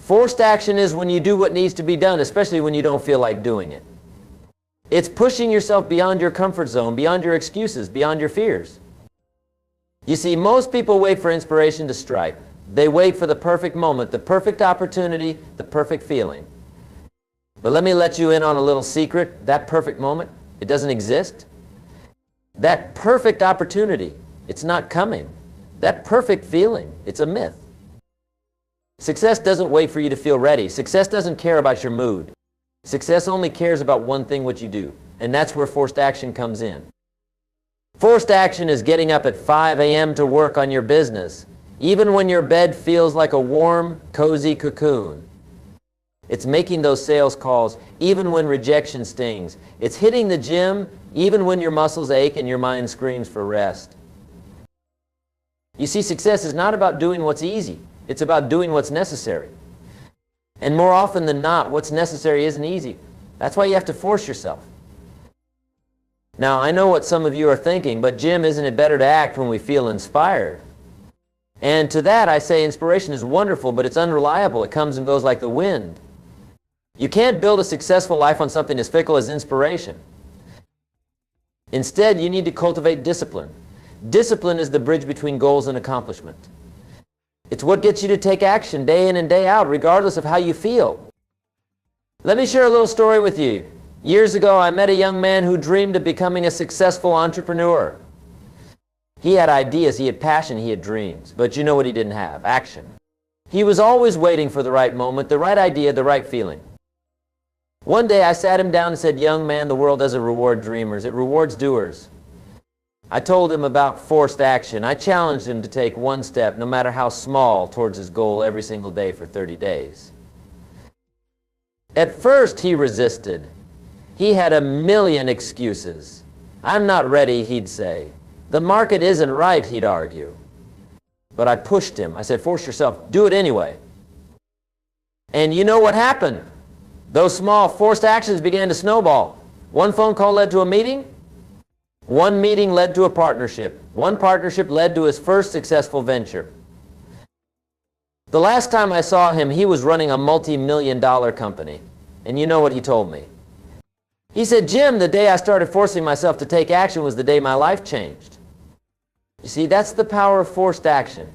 Forced action is when you do what needs to be done, especially when you don't feel like doing it. It's pushing yourself beyond your comfort zone, beyond your excuses, beyond your fears. You see, most people wait for inspiration to strike. They wait for the perfect moment, the perfect opportunity, the perfect feeling. But let me let you in on a little secret. That perfect moment, it doesn't exist. That perfect opportunity, it's not coming. That perfect feeling, it's a myth. Success doesn't wait for you to feel ready. Success doesn't care about your mood. Success only cares about one thing, what you do. And that's where forced action comes in. Forced action is getting up at 5 a.m. to work on your business, even when your bed feels like a warm, cozy cocoon. It's making those sales calls even when rejection stings. It's hitting the gym even when your muscles ache and your mind screams for rest. You see, success is not about doing what's easy. It's about doing what's necessary. And more often than not, what's necessary isn't easy. That's why you have to force yourself. Now, I know what some of you are thinking, but Jim, isn't it better to act when we feel inspired? And to that I say inspiration is wonderful, but it's unreliable. It comes and goes like the wind. You can't build a successful life on something as fickle as inspiration. Instead, you need to cultivate discipline. Discipline is the bridge between goals and accomplishment. It's what gets you to take action day in and day out, regardless of how you feel. Let me share a little story with you. Years ago, I met a young man who dreamed of becoming a successful entrepreneur. He had ideas, he had passion, he had dreams. But you know what he didn't have? Action. He was always waiting for the right moment, the right idea, the right feeling. One day I sat him down and said, "Young man, the world doesn't reward dreamers, it rewards doers." I told him about forced action. I challenged him to take one step, no matter how small, towards his goal every single day for 30 days. At first he resisted. He had a million excuses. "I'm not ready," he'd say. "The market isn't right," he'd argue. But I pushed him. I said, "Force yourself. Do it anyway." And you know what happened? Those small forced actions began to snowball. One phone call led to a meeting. One meeting led to a partnership. One partnership led to his first successful venture. The last time I saw him, he was running a multi-million-dollar company. And you know what he told me? He said, "Jim, the day I started forcing myself to take action was the day my life changed." You see, that's the power of forced action.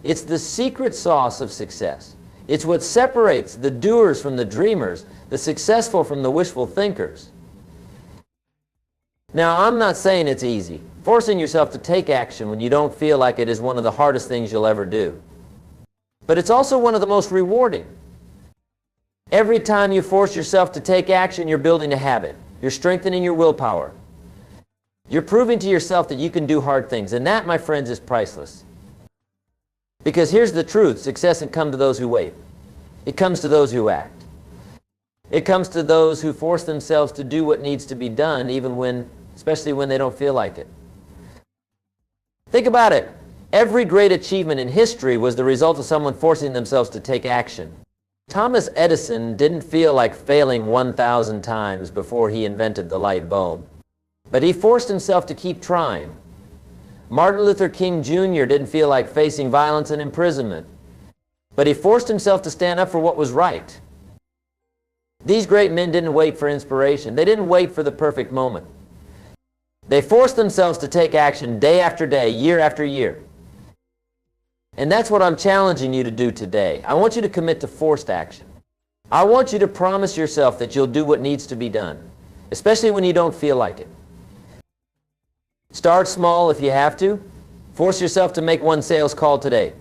It's the secret sauce of success. It's what separates the doers from the dreamers, the successful from the wishful thinkers. Now, I'm not saying it's easy. Forcing yourself to take action when you don't feel like it is one of the hardest things you'll ever do. But it's also one of the most rewarding. Every time you force yourself to take action, you're building a habit. You're strengthening your willpower. You're proving to yourself that you can do hard things. And that, my friends, is priceless. Because here's the truth. Success doesn't come to those who wait. It comes to those who act. It comes to those who force themselves to do what needs to be done, especially when they don't feel like it. Think about it. Every great achievement in history was the result of someone forcing themselves to take action. Thomas Edison didn't feel like failing 1,000 times before he invented the light bulb. But he forced himself to keep trying. Martin Luther King Jr. didn't feel like facing violence and imprisonment. But he forced himself to stand up for what was right. These great men didn't wait for inspiration. They didn't wait for the perfect moment. They forced themselves to take action day after day, year after year. And that's what I'm challenging you to do today. I want you to commit to forced action. I want you to promise yourself that you'll do what needs to be done, especially when you don't feel like it. Start small if you have to. Force yourself to make one sales call today.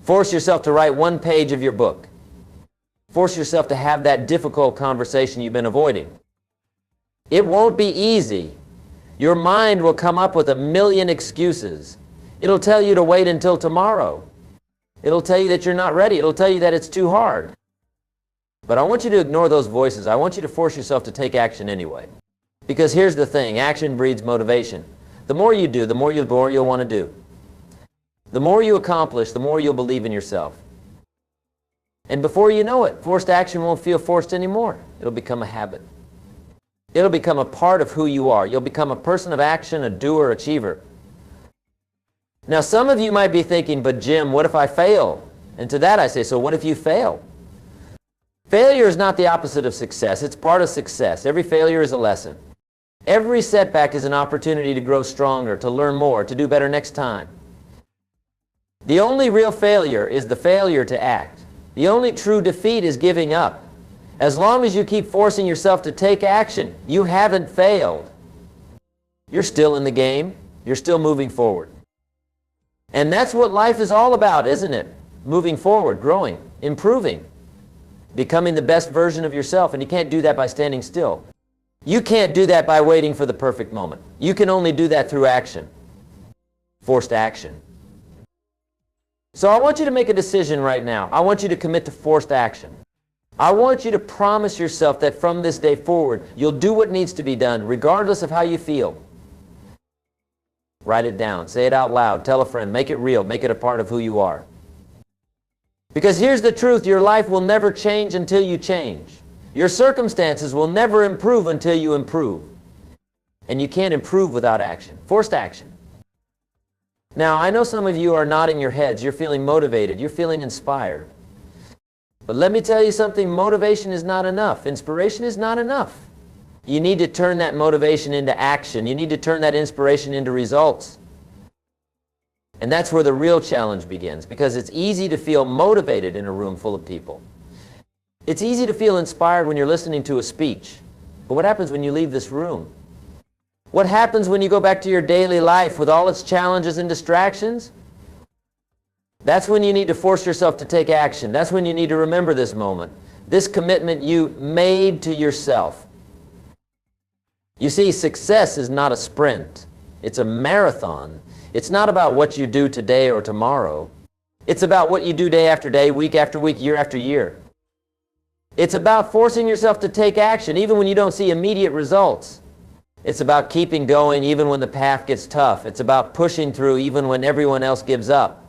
Force yourself to write one page of your book. Force yourself to have that difficult conversation you've been avoiding. It won't be easy. Your mind will come up with a million excuses. It'll tell you to wait until tomorrow. It'll tell you that you're not ready. It'll tell you that it's too hard. But I want you to ignore those voices. I want you to force yourself to take action anyway. Because here's the thing, action breeds motivation. The more you do, the more you'll want to do. The more you accomplish, the more you'll believe in yourself. And before you know it, forced action won't feel forced anymore. It'll become a habit. It'll become a part of who you are. You'll become a person of action, a doer, achiever. Now, some of you might be thinking, "But Jim, what if I fail?" And to that I say, so what if you fail? Failure is not the opposite of success. It's part of success. Every failure is a lesson. Every setback is an opportunity to grow stronger, to learn more, to do better next time. The only real failure is the failure to act. The only true defeat is giving up. As long as you keep forcing yourself to take action, you haven't failed. You're still in the game. You're still moving forward. And that's what life is all about, isn't it? Moving forward, growing, improving, becoming the best version of yourself. And you can't do that by standing still. You can't do that by waiting for the perfect moment. You can only do that through action, forced action. So I want you to make a decision right now. I want you to commit to forced action. I want you to promise yourself that from this day forward, you'll do what needs to be done, regardless of how you feel. Write it down. Say it out loud. Tell a friend. Make it real. Make it a part of who you are. Because here's the truth. Your life will never change until you change. Your circumstances will never improve until you improve. And you can't improve without action. Forced action. Now, I know some of you are nodding your heads. You're feeling motivated. You're feeling inspired. But let me tell you something. Motivation is not enough. Inspiration is not enough. You need to turn that motivation into action. You need to turn that inspiration into results. And that's where the real challenge begins, because it's easy to feel motivated in a room full of people. It's easy to feel inspired when you're listening to a speech. But what happens when you leave this room? What happens when you go back to your daily life with all its challenges and distractions? That's when you need to force yourself to take action. That's when you need to remember this moment, this commitment you made to yourself. You see, success is not a sprint. It's a marathon. It's not about what you do today or tomorrow. It's about what you do day after day, week after week, year after year. It's about forcing yourself to take action even when you don't see immediate results. It's about keeping going even when the path gets tough. It's about pushing through even when everyone else gives up.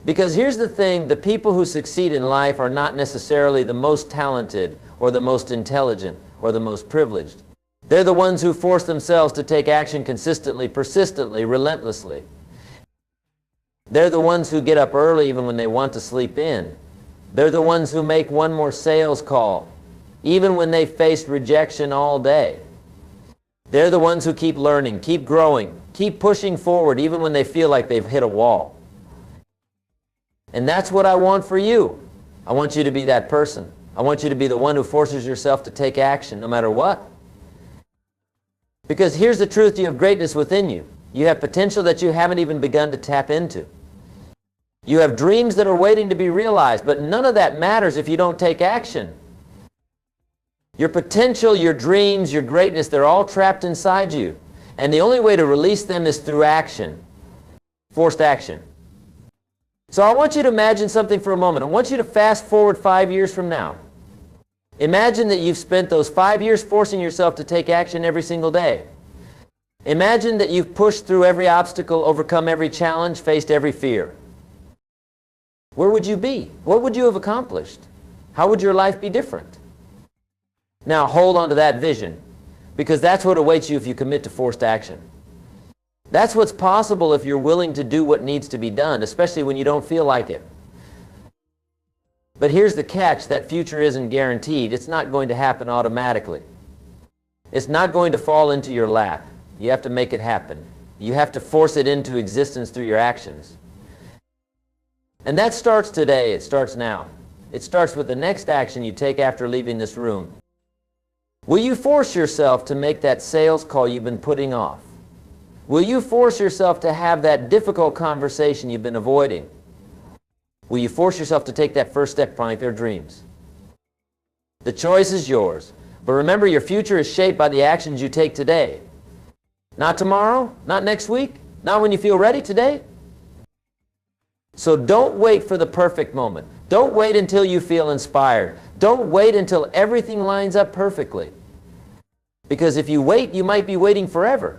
Because here's the thing, the people who succeed in life are not necessarily the most talented or the most intelligent or the most privileged. They're the ones who force themselves to take action consistently, persistently, relentlessly. They're the ones who get up early even when they want to sleep in. They're the ones who make one more sales call, even when they faced rejection all day. They're the ones who keep learning, keep growing, keep pushing forward even when they feel like they've hit a wall. And that's what I want for you. I want you to be that person. I want you to be the one who forces yourself to take action no matter what. Because here's the truth, you have greatness within you. You have potential that you haven't even begun to tap into. You have dreams that are waiting to be realized, but none of that matters if you don't take action. Your potential, your dreams, your greatness, they're all trapped inside you. And the only way to release them is through action. Forced action. So I want you to imagine something for a moment. I want you to fast forward 5 years from now. Imagine that you've spent those 5 years forcing yourself to take action every single day. Imagine that you've pushed through every obstacle, overcome every challenge, faced every fear. Where would you be? What would you have accomplished? How would your life be different? Now hold on to that vision, because that's what awaits you if you commit to forced action. That's what's possible if you're willing to do what needs to be done, especially when you don't feel like it. But here's the catch, that future isn't guaranteed. It's not going to happen automatically. It's not going to fall into your lap. You have to make it happen. You have to force it into existence through your actions. And that starts today. It starts now. It starts with the next action you take after leaving this room. Will you force yourself to make that sales call you've been putting off? Will you force yourself to have that difficult conversation you've been avoiding? Will you force yourself to take that first step on your dreams? The choice is yours. But remember, your future is shaped by the actions you take today. Not tomorrow, not next week, not when you feel ready, today. So don't wait for the perfect moment. Don't wait until you feel inspired. Don't wait until everything lines up perfectly. Because if you wait, you might be waiting forever.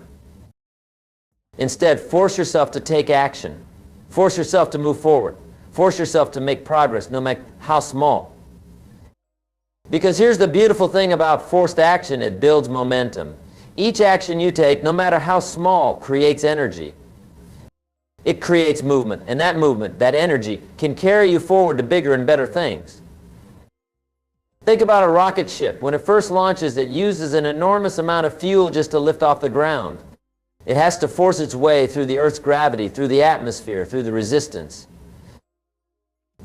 Instead, force yourself to take action. Force yourself to move forward. Force yourself to make progress, no matter how small. Because here's the beautiful thing about forced action, it builds momentum. Each action you take, no matter how small, creates energy. It creates movement, and that movement, that energy, can carry you forward to bigger and better things. Think about a rocket ship. When it first launches, it uses an enormous amount of fuel just to lift off the ground. It has to force its way through the Earth's gravity, through the atmosphere, through the resistance.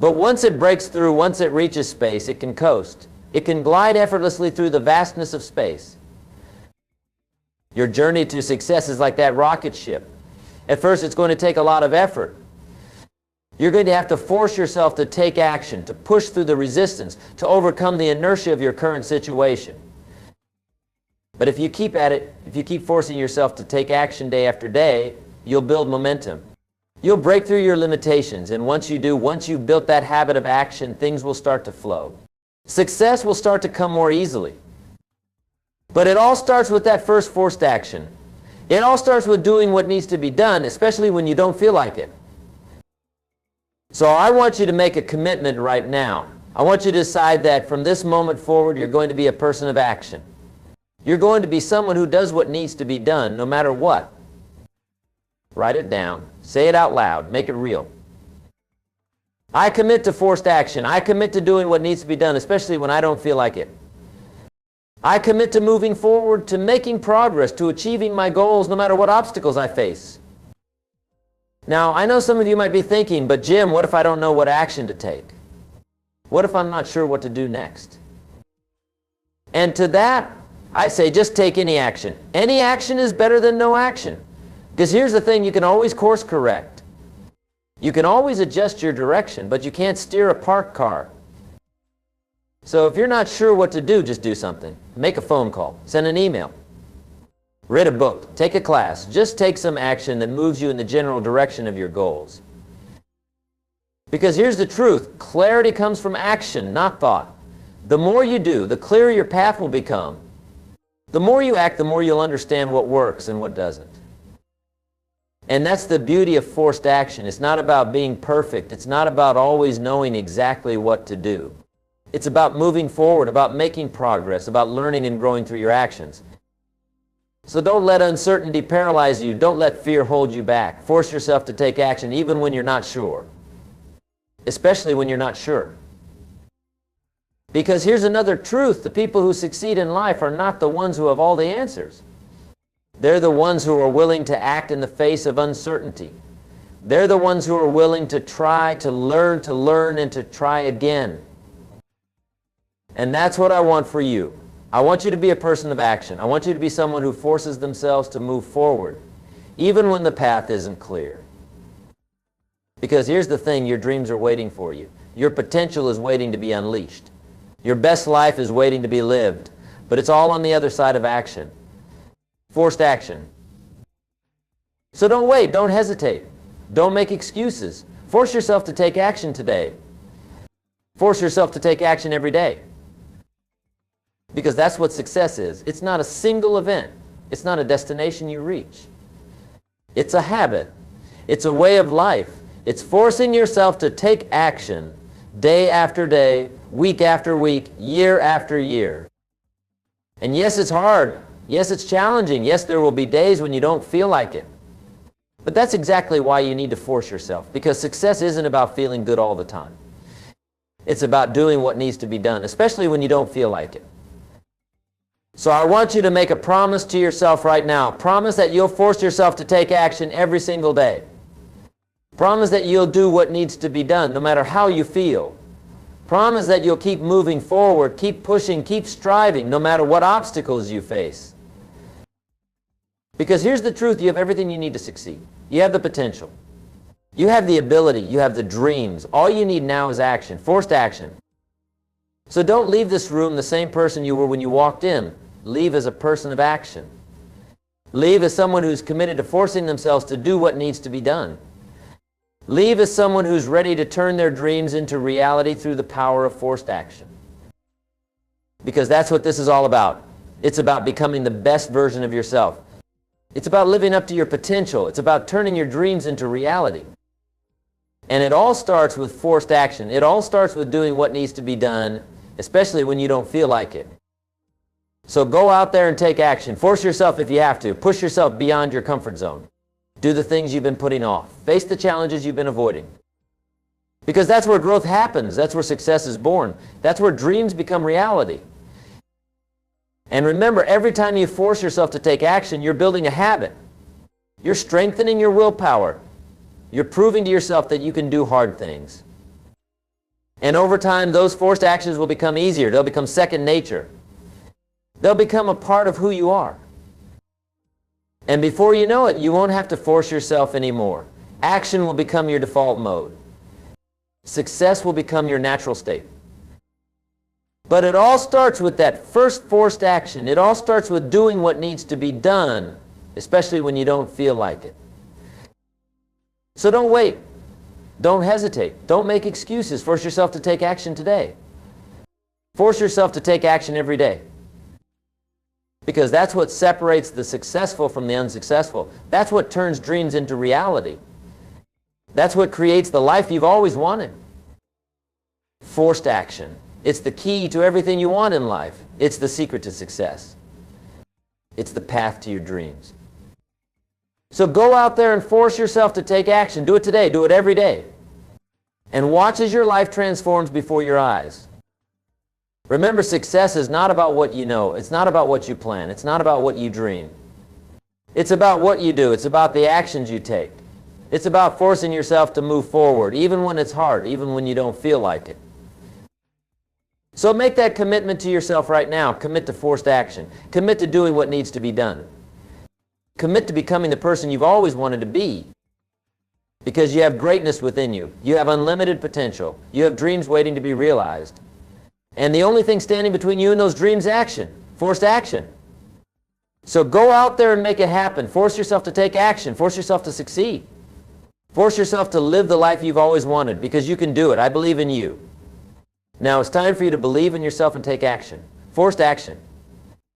But once it breaks through, once it reaches space, it can coast. It can glide effortlessly through the vastness of space. Your journey to success is like that rocket ship. At first, it's going to take a lot of effort. You're going to have to force yourself to take action, to push through the resistance, to overcome the inertia of your current situation. But if you keep at it, if you keep forcing yourself to take action day after day, you'll build momentum. You'll break through your limitations, and once you do, once you've built that habit of action, things will start to flow. Success will start to come more easily. But it all starts with that first forced action. It all starts with doing what needs to be done, especially when you don't feel like it. So I want you to make a commitment right now. I want you to decide that from this moment forward, you're going to be a person of action. You're going to be someone who does what needs to be done, no matter what. Write it down. Say it out loud. Make it real. I commit to forced action. I commit to doing what needs to be done, especially when I don't feel like it. I commit to moving forward, to making progress, to achieving my goals, no matter what obstacles I face. Now, I know some of you might be thinking, but Jim, what if I don't know what action to take? What if I'm not sure what to do next? And to that, I say just take any action. Any action is better than no action. Because here's the thing, you can always course correct. You can always adjust your direction, but you can't steer a parked car. So if you're not sure what to do, just do something. Make a phone call. Send an email. Read a book. Take a class. Just take some action that moves you in the general direction of your goals. Because here's the truth. Clarity comes from action, not thought. The more you do, the clearer your path will become. The more you act, the more you'll understand what works and what doesn't. And that's the beauty of forced action. It's not about being perfect. It's not about always knowing exactly what to do. It's about moving forward, about making progress, about learning and growing through your actions. So don't let uncertainty paralyze you. Don't let fear hold you back. Force yourself to take action even when you're not sure. Especially when you're not sure. Because here's another truth. The people who succeed in life are not the ones who have all the answers. They're the ones who are willing to act in the face of uncertainty. They're the ones who are willing to try, to learn, and to try again. And that's what I want for you. I want you to be a person of action. I want you to be someone who forces themselves to move forward, even when the path isn't clear. Because here's the thing, your dreams are waiting for you. Your potential is waiting to be unleashed. Your best life is waiting to be lived. But it's all on the other side of action. Forced action. So don't wait. Don't hesitate. Don't make excuses. Force yourself to take action today. Force yourself to take action every day. Because that's what success is. It's not a single event. It's not a destination you reach. It's a habit. It's a way of life. It's forcing yourself to take action day after day, week after week, year after year. And yes, it's hard. Yes, it's challenging. Yes, there will be days when you don't feel like it. But that's exactly why you need to force yourself. Because success isn't about feeling good all the time. It's about doing what needs to be done, especially when you don't feel like it. So I want you to make a promise to yourself right now. Promise that you'll force yourself to take action every single day. Promise that you'll do what needs to be done, no matter how you feel. Promise that you'll keep moving forward, keep pushing, keep striving, no matter what obstacles you face. Because here's the truth, you have everything you need to succeed. You have the potential. You have the ability, you have the dreams. All you need now is action, forced action. So don't leave this room the same person you were when you walked in. Leave as a person of action. Leave as someone who's committed to forcing themselves to do what needs to be done. Leave as someone who's ready to turn their dreams into reality through the power of forced action. Because that's what this is all about. It's about becoming the best version of yourself. It's about living up to your potential. It's about turning your dreams into reality. And it all starts with forced action. It all starts with doing what needs to be done, especially when you don't feel like it. So go out there and take action. Force yourself if you have to. Push yourself beyond your comfort zone. Do the things you've been putting off. Face the challenges you've been avoiding. Because that's where growth happens. That's where success is born. That's where dreams become reality. And remember, every time you force yourself to take action, you're building a habit. You're strengthening your willpower. You're proving to yourself that you can do hard things. And over time, those forced actions will become easier. They'll become second nature. They'll become a part of who you are. And before you know it, you won't have to force yourself anymore. Action will become your default mode. Success will become your natural state. But it all starts with that first forced action. It all starts with doing what needs to be done, especially when you don't feel like it. So don't wait. Don't hesitate. Don't make excuses. Force yourself to take action today. Force yourself to take action every day. Because that's what separates the successful from the unsuccessful. That's what turns dreams into reality. That's what creates the life you've always wanted. Forced action. It's the key to everything you want in life. It's the secret to success. It's the path to your dreams. So go out there and force yourself to take action. Do it today. Do it every day. And watch as your life transforms before your eyes. Remember, success is not about what you know. It's not about what you plan. It's not about what you dream. It's about what you do. It's about the actions you take. It's about forcing yourself to move forward, even when it's hard, even when you don't feel like it. So make that commitment to yourself right now. Commit to forced action. Commit to doing what needs to be done. Commit to becoming the person you've always wanted to be. Because you have greatness within you. You have unlimited potential. You have dreams waiting to be realized. And the only thing standing between you and those dreams is action. Forced action. So go out there and make it happen. Force yourself to take action. Force yourself to succeed. Force yourself to live the life you've always wanted, because you can do it. I believe in you. Now it's time for you to believe in yourself and take action. Forced action.